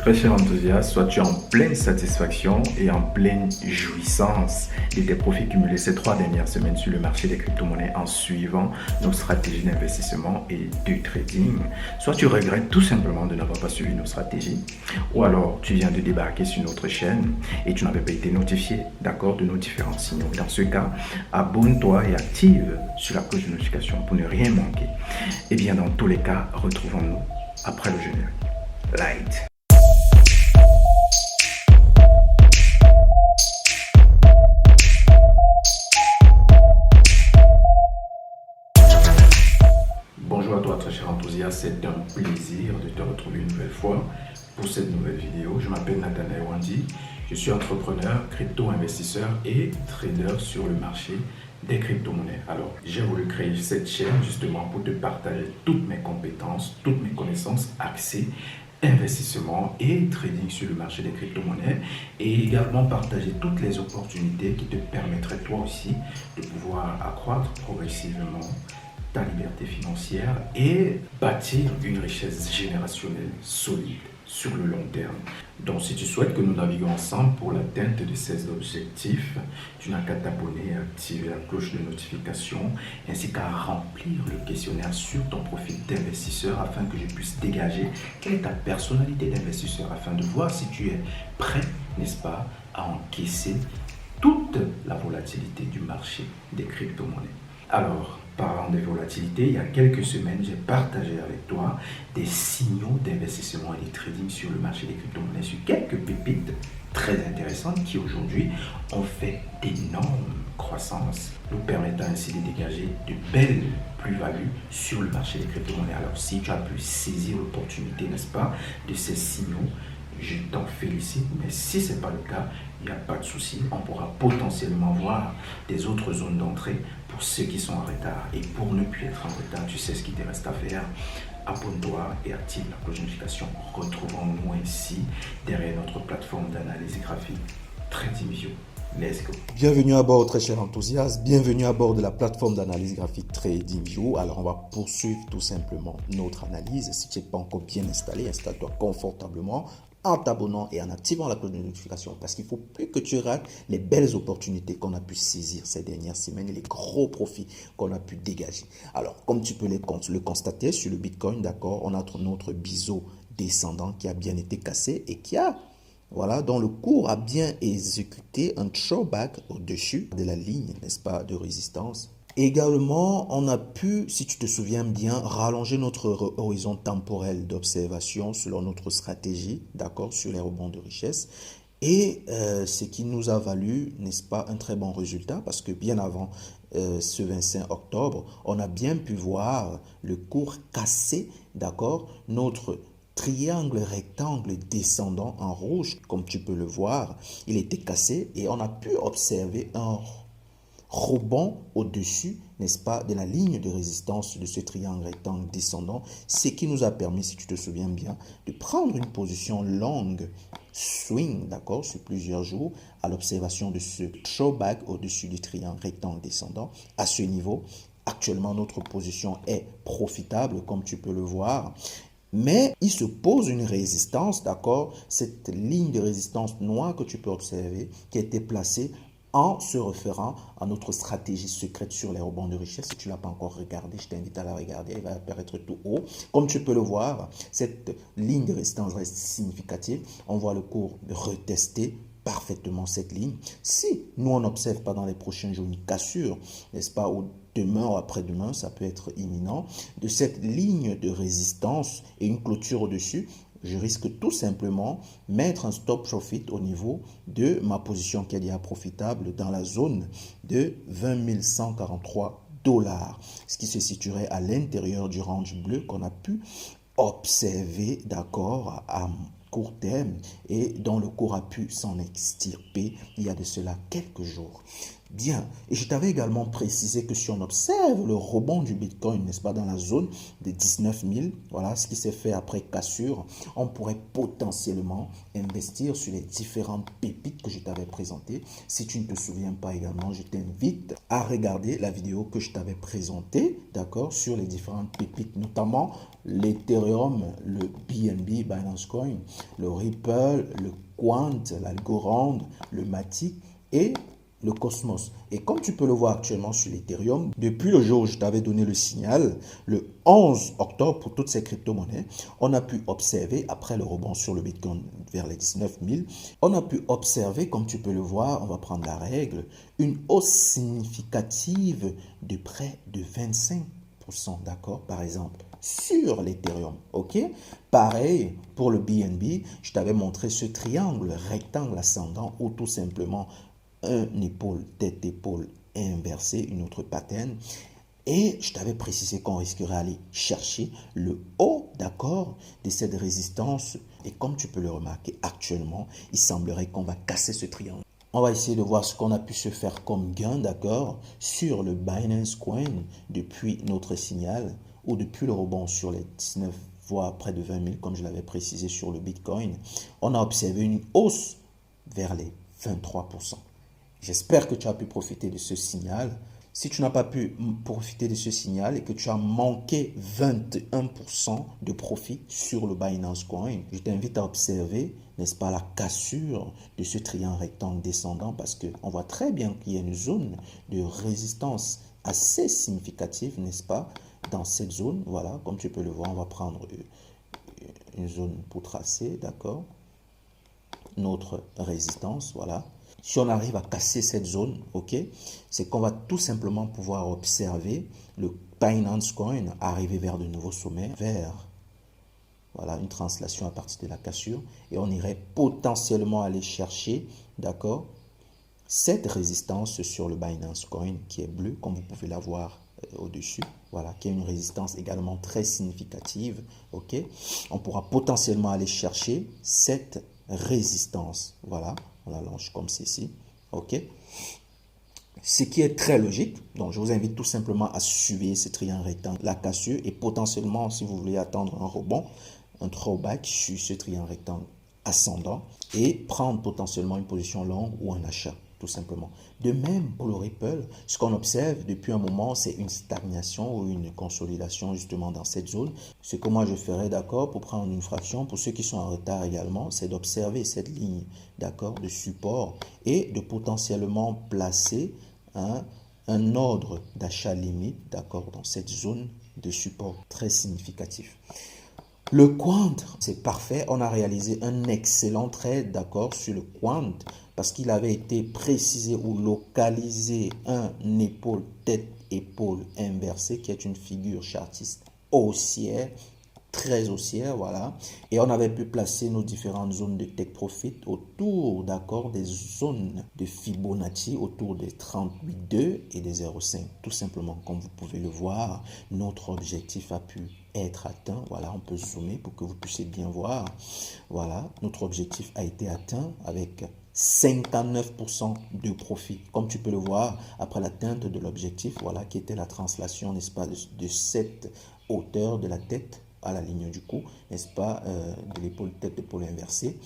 Très cher enthousiaste, soit tu es en pleine satisfaction et en pleine jouissance de tes profits cumulés ces 3 dernières semaines sur le marché des crypto-monnaies en suivant nos stratégies d'investissement et de trading. Soit tu regrettes tout simplement de n'avoir pas suivi nos stratégies, ou alors tu viens de débarquer sur notre chaîne et tu n'avais pas été notifié, d'accord, de nos différents signaux. Dans ce cas, abonne-toi et active sur la cloche de notification pour ne rien manquer. Et bien dans tous les cas, retrouvons-nous après le générique. Light. Bonjour à toi très cher enthousiaste, c'est un plaisir de te retrouver une nouvelle fois pour cette nouvelle vidéo. Je m'appelle Nathanaël Wandi, je suis entrepreneur, crypto-investisseur et trader sur le marché des crypto-monnaies. Alors j'ai voulu créer cette chaîne justement pour te partager toutes mes compétences, toutes mes connaissances axées investissement et trading sur le marché des crypto-monnaies et également partager toutes les opportunités qui te permettraient toi aussi de pouvoir accroître progressivement ta liberté financière et bâtir une richesse générationnelle solide sur le long terme. Donc si tu souhaites que nous naviguons ensemble pour l'atteinte de ces objectifs, tu n'as qu'à t'abonner et activer la cloche de notification ainsi qu'à remplir le questionnaire sur ton profil d'investisseur afin que je puisse dégager quelle est ta personnalité d'investisseur afin de voir si tu es prêt, n'est-ce pas, à encaisser toute la volatilité du marché des crypto-monnaies. Alors, parlant de volatilité, il y a quelques semaines, j'ai partagé avec toi des signaux d'investissement et de trading sur le marché des crypto-monnaies, sur quelques pépites très intéressantes qui aujourd'hui ont fait d'énormes croissances, nous permettant ainsi de dégager de belles plus-values sur le marché des crypto-monnaies. Alors, si tu as pu saisir l'opportunité, n'est-ce pas, de ces signaux, je t'en félicite, mais si ce n'est pas le cas, il n'y a pas de souci. On pourra potentiellement voir des autres zones d'entrée pour ceux qui sont en retard. Et pour ne plus être en retard, tu sais ce qu'il te reste à faire. Abonne-toi et active la cloche de notification. Retrouvons-nous ainsi derrière notre plateforme d'analyse graphique TradingView. Let's go. Bienvenue à bord, très cher enthousiaste. Bienvenue à bord de la plateforme d'analyse graphique TradingView. Alors, on va poursuivre tout simplement notre analyse. Si tu n'es pas encore bien installé, installe-toi confortablement en t'abonnant et en activant la cloche de notification parce qu'il ne faut plus que tu rates les belles opportunités qu'on a pu saisir ces dernières semaines et les gros profits qu'on a pu dégager. Alors, comme tu peux le constater sur le Bitcoin, d'accord, on a notre biseau descendant qui a bien été cassé et qui a, voilà, dont le cours a bien exécuté un throwback au-dessus de la ligne, n'est-ce pas, de résistance. Également, on a pu, si tu te souviens bien, rallonger notre horizon temporel d'observation selon notre stratégie, d'accord, sur les rebonds de richesse. Et ce qui nous a valu, n'est-ce pas, un très bon résultat parce que bien avant ce 25 octobre, on a bien pu voir le cours casser, d'accord, notre triangle rectangle descendant en rouge, comme tu peux le voir, il était cassé et on a pu observer un rebond au-dessus, n'est-ce pas, de la ligne de résistance de ce triangle rectangle descendant, ce qui nous a permis, si tu te souviens bien, de prendre une position longue swing, d'accord, sur plusieurs jours, à l'observation de ce throwback au-dessus du triangle rectangle descendant. À ce niveau, actuellement, notre position est profitable, comme tu peux le voir. Mais il se pose une résistance, d'accord, cette ligne de résistance noire que tu peux observer, qui a été placée en se référant à notre stratégie secrète sur les rebonds de richesse. Si tu ne l'as pas encore regardé, je t'invite à la regarder. Elle va apparaître tout haut. Comme tu peux le voir, cette ligne de résistance reste significative. On voit le cours retester parfaitement cette ligne. Si nous, on n'observe pas dans les prochains jours une cassure, n'est-ce pas, ou demain ou après-demain, ça peut être imminent, de cette ligne de résistance et une clôture au-dessus, je risque tout simplement mettre un stop profit au niveau de ma position qui est déjà profitable dans la zone de 20 143 $, ce qui se situerait à l'intérieur du range bleu qu'on a pu observer, d'accord, à court terme et dont le cours a pu s'en extirper il y a de cela quelques jours. Bien, et je t'avais également précisé que si on observe le rebond du Bitcoin, n'est-ce pas, dans la zone des 19 000, voilà ce qui s'est fait après cassure, on pourrait potentiellement investir sur les différentes pépites que je t'avais présentées. Si tu ne te souviens pas également, je t'invite à regarder la vidéo que je t'avais présentée, d'accord, sur les différentes pépites, notamment l'Ethereum, le BNB, Binance Coin, le Ripple, le Quant, l'Algorand, le Matic et le Cosmos. Et comme tu peux le voir actuellement sur l'Ethereum, depuis le jour où je t'avais donné le signal, le 11 octobre pour toutes ces crypto-monnaies, on a pu observer, après le rebond sur le Bitcoin vers les 19 000, on a pu observer, comme tu peux le voir, on va prendre la règle, une hausse significative de près de 25%, d'accord, par exemple, sur l'Ethereum, ok? Pareil pour le BNB, je t'avais montré ce triangle rectangle ascendant ou tout simplement un épaule, tête-épaule inversée, une autre pattern. Et je t'avais précisé qu'on risquerait d'aller chercher le haut, d'accord, de cette résistance. Et comme tu peux le remarquer, actuellement, il semblerait qu'on va casser ce triangle. On va essayer de voir ce qu'on a pu se faire comme gain, d'accord, sur le Binance Coin depuis notre signal ou depuis le rebond sur les 19, voire près de 20 000, comme je l'avais précisé sur le Bitcoin. On a observé une hausse vers les 23%. J'espère que tu as pu profiter de ce signal. Si tu n'as pas pu profiter de ce signal et que tu as manqué 21% de profit sur le Binance Coin, je t'invite à observer, n'est-ce pas, la cassure de ce triangle rectangle descendant parce qu'on voit très bien qu'il y a une zone de résistance assez significative, n'est-ce pas, dans cette zone. Voilà, comme tu peux le voir, on va prendre une zone pour tracer, d'accord, notre résistance, voilà. Si on arrive à casser cette zone, ok, c'est qu'on va tout simplement pouvoir observer le Binance Coin arriver vers de nouveaux sommets, vers voilà, une translation à partir de la cassure, et on irait potentiellement aller chercher, d'accord, cette résistance sur le Binance Coin qui est bleu, comme vous pouvez la voir au-dessus, voilà, qui est une résistance également très significative, ok. On pourra potentiellement aller chercher cette résistance, voilà. On la lance comme ceci, ok. Ce qui est très logique. Donc, je vous invite tout simplement à suivre ce triangle rectangle, la cassure, et potentiellement, si vous voulez attendre un rebond, un throwback sur ce triangle rectangle ascendant et prendre potentiellement une position longue ou un achat, tout simplement. De même pour le Ripple, ce qu'on observe depuis un moment, c'est une stagnation ou une consolidation justement dans cette zone. Ce que moi je ferais, d'accord, pour prendre une fraction, pour ceux qui sont en retard également, c'est d'observer cette ligne, d'accord, de support et de potentiellement placer un ordre d'achat limite, d'accord, dans cette zone de support très significatif. Le Quant, c'est parfait. On a réalisé un excellent trade, d'accord, sur le Quant parce qu'il avait été précisé ou localisé un épaule, tête, épaule inversée qui est une figure chartiste haussière, très haussière, voilà. Et on avait pu placer nos différentes zones de take profit autour, d'accord, des zones de Fibonacci autour des 38,2 et des 0,5. Tout simplement, comme vous pouvez le voir, notre objectif a pu être atteint. Voilà, on peut zoomer pour que vous puissiez bien voir. Voilà, notre objectif a été atteint avec 59% de profit. Comme tu peux le voir, après l'atteinte de l'objectif, voilà, qui était la translation, n'est-ce pas, de cette hauteur de la tête à la ligne du cou, n'est-ce pas, de l'épaule, tête, épaule inversée,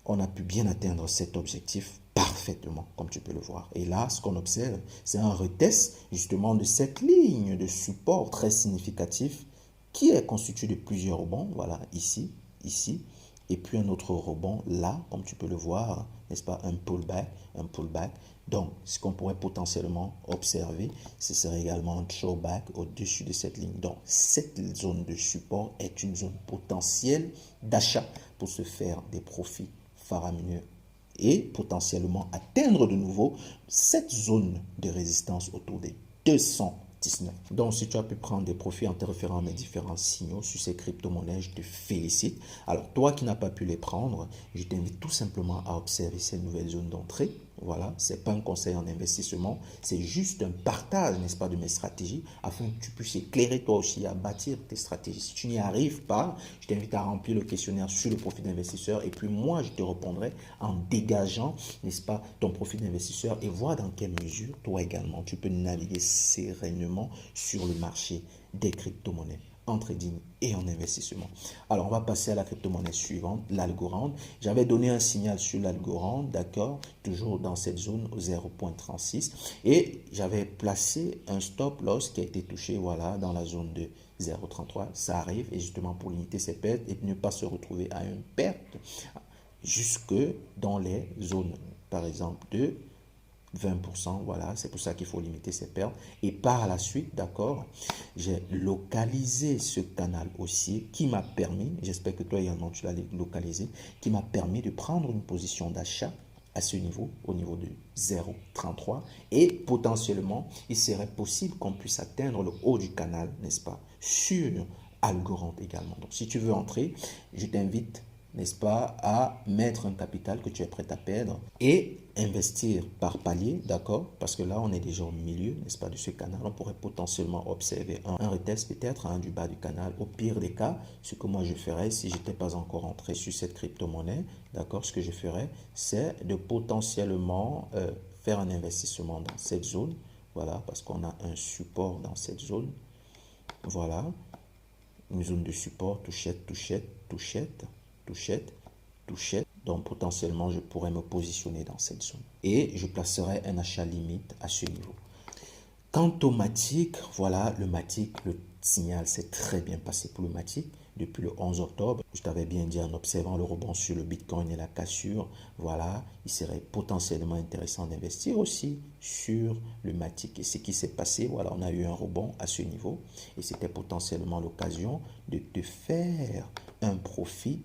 on a pu bien atteindre cet objectif parfaitement, comme tu peux le voir. Et là, ce qu'on observe, c'est un retest justement de cette ligne de support très significatif qui est constitué de plusieurs rebonds, voilà, ici, ici, et puis un autre rebond là, comme tu peux le voir, n'est-ce pas, un pullback, un pullback. Donc, ce qu'on pourrait potentiellement observer, ce serait également un throwback au-dessus de cette ligne. Donc, cette zone de support est une zone potentielle d'achat pour se faire des profits faramineux et potentiellement atteindre de nouveau cette zone de résistance autour des 200 19. Donc, si tu as pu prendre des profits en te référant à mes différents signaux sur ces crypto-monnaies, je te félicite. Alors, toi qui n'as pas pu les prendre, je t'invite tout simplement à observer ces nouvelles zones d'entrée. Voilà, ce n'est pas un conseil en investissement, c'est juste un partage, n'est-ce pas, de mes stratégies afin que tu puisses éclairer toi aussi à bâtir tes stratégies. Si tu n'y arrives pas, je t'invite à remplir le questionnaire sur le profil d'investisseur et puis moi, je te répondrai en dégageant, n'est-ce pas, ton profil d'investisseur et voir dans quelle mesure, toi également, tu peux naviguer sereinement sur le marché des crypto-monnaies en trading et en investissement. Alors, on va passer à la crypto-monnaie suivante, l'Algorand. J'avais donné un signal sur l'Algorand, d'accord, toujours dans cette zone 0.36 et j'avais placé un stop loss qui a été touché, voilà, dans la zone de 0.33. Ça arrive et justement pour limiter ces pertes et ne pas se retrouver à une perte jusque dans les zones, par exemple, de 20%, voilà, c'est pour ça qu'il faut limiter ses pertes. Et par la suite, d'accord, j'ai localisé ce canal haussier qui m'a permis, j'espère que toi également tu l'as localisé, qui m'a permis de prendre une position d'achat à ce niveau, au niveau de 0,33 et potentiellement, il serait possible qu'on puisse atteindre le haut du canal, n'est-ce pas, sur Algorand également. Donc, si tu veux entrer, je t'invite, n'est-ce pas, à mettre un capital que tu es prêt à perdre et investir par palier, d'accord, parce que là, on est déjà au milieu, n'est-ce pas, de ce canal. On pourrait potentiellement observer un retest peut-être du bas du canal. Au pire des cas, ce que moi je ferais, si je n'étais pas encore entré sur cette crypto-monnaie, d'accord, ce que je ferais, c'est de potentiellement faire un investissement dans cette zone, voilà, parce qu'on a un support dans cette zone, voilà, une zone de support, touchette, touchette, touchette, touchette, touchette. Donc potentiellement, je pourrais me positionner dans cette zone. Et je placerai un achat limite à ce niveau. Quant au Matic, voilà, le Matic, le signal s'est très bien passé pour le Matic. Depuis le 11 octobre, je t'avais bien dit en observant le rebond sur le Bitcoin et la cassure, voilà, il serait potentiellement intéressant d'investir aussi sur le Matic. Et ce qui s'est passé, voilà, on a eu un rebond à ce niveau et c'était potentiellement l'occasion de te faire un profit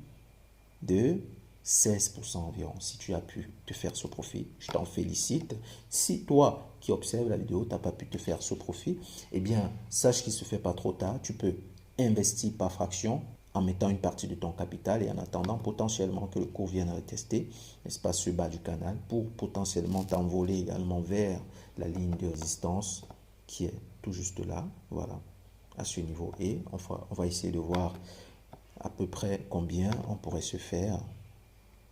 de 16% environ. Si tu as pu te faire ce profit, je t'en félicite. Si toi qui observes la vidéo, tu n'as pas pu te faire ce profit, eh bien, sache qu'il ne se fait pas trop tard. Tu peux investir par fraction en mettant une partie de ton capital et en attendant potentiellement que le cours vienne retester, n'est-ce pas, ce bas du canal pour potentiellement t'envoler également vers la ligne de résistance qui est tout juste là, voilà, à ce niveau. Et on va essayer de voir à peu près combien on pourrait se faire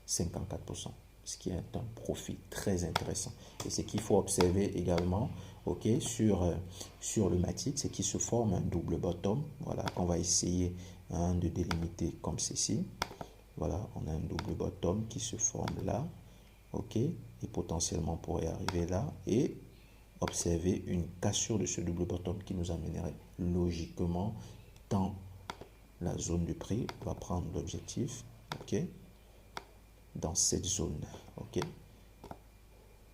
54%, ce qui est un profit très intéressant. Et ce qu'il faut observer également, ok, sur le Matic, c'est qu'il se forme un double bottom, voilà, qu'on va essayer de délimiter comme ceci. Voilà, on a un double bottom qui se forme là, ok, et potentiellement pourrait arriver là et observer une cassure de ce double bottom qui nous amènerait logiquement dans la zone de prix. On va prendre l'objectif, ok, dans cette zone, ok,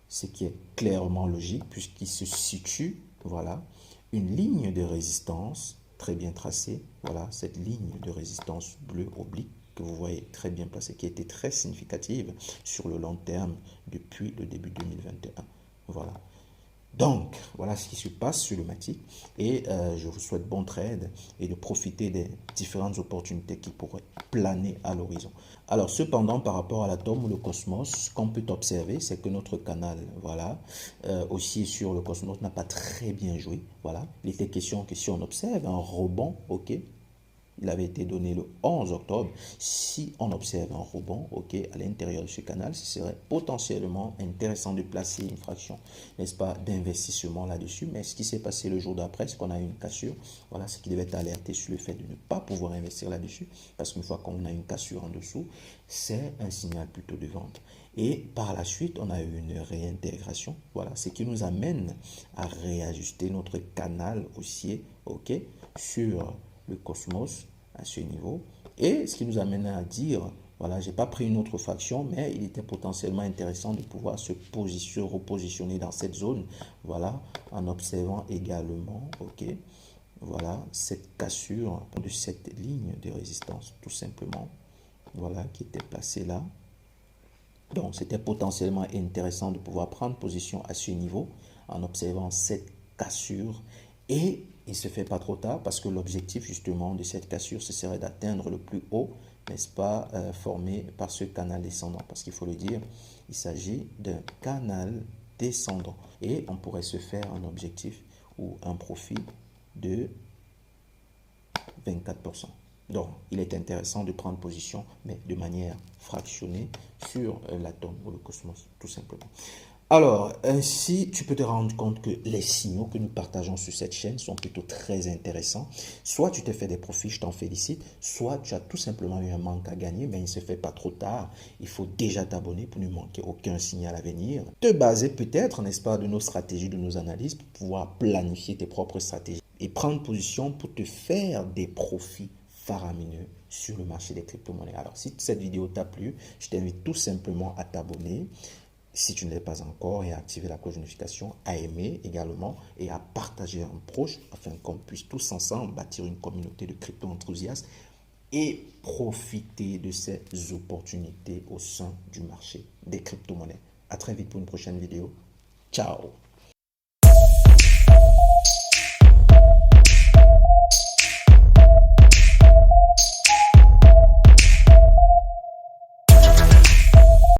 ce qui est clairement logique puisqu'il se situe, voilà, une ligne de résistance très bien tracée, voilà, cette ligne de résistance bleue oblique que vous voyez très bien placée, qui a été très significative sur le long terme depuis le début 2021, voilà. Donc, voilà ce qui se passe sur le Matic et je vous souhaite bon trade et de profiter des différentes opportunités qui pourraient planer à l'horizon. Alors, cependant, par rapport à l'atome ou le cosmos, ce qu'on peut observer, c'est que notre canal, voilà, aussi sur le cosmos n'a pas très bien joué. Voilà, il était question que si on observe un rebond, ok, il avait été donné le 11 octobre. Si on observe un rebond, ok, à l'intérieur de ce canal, ce serait potentiellement intéressant de placer une fraction, n'est-ce pas, d'investissement là-dessus. Mais ce qui s'est passé le jour d'après, c'est qu'on a eu une cassure. Voilà, ce qui devait alerter sur le fait de ne pas pouvoir investir là-dessus. Parce qu'une fois qu'on a une cassure en dessous, c'est un signal plutôt de vente. Et par la suite, on a eu une réintégration. Voilà, ce qui nous amène à réajuster notre canal haussier, ok, sur le cosmos à ce niveau, et ce qui nous amène à dire, voilà, j'ai pas pris une autre fraction, mais il était potentiellement intéressant de pouvoir se repositionner dans cette zone, voilà, en observant également, ok, voilà, cette cassure de cette ligne de résistance, tout simplement, voilà, qui était placée là. Donc, c'était potentiellement intéressant de pouvoir prendre position à ce niveau en observant cette cassure Et il ne se fait pas trop tard parce que l'objectif justement de cette cassure, ce serait d'atteindre le plus haut, n'est-ce pas, formé par ce canal descendant. Parce qu'il faut le dire, il s'agit d'un canal descendant. Et on pourrait se faire un objectif ou un profit de 24%. Donc, il est intéressant de prendre position, mais de manière fractionnée sur l'atome ou le cosmos, tout simplement. Alors, ainsi, tu peux te rendre compte que les signaux que nous partageons sur cette chaîne sont plutôt très intéressants. Soit tu te fais des profits, je t'en félicite, soit tu as tout simplement eu un manque à gagner, mais il ne se fait pas trop tard. Il faut déjà t'abonner pour ne manquer aucun signal à venir. Te baser peut-être, n'est-ce pas, de nos stratégies, de nos analyses, pour pouvoir planifier tes propres stratégies et prendre position pour te faire des profits faramineux sur le marché des crypto-monnaies. Alors, si cette vidéo t'a plu, je t'invite tout simplement à t'abonner si tu ne l'es pas encore et à activer la cloche de notification, à aimer également et à partager un proche afin qu'on puisse tous ensemble bâtir une communauté de crypto-enthousiastes et profiter de ces opportunités au sein du marché des crypto-monnaies. À très vite pour une prochaine vidéo. Ciao!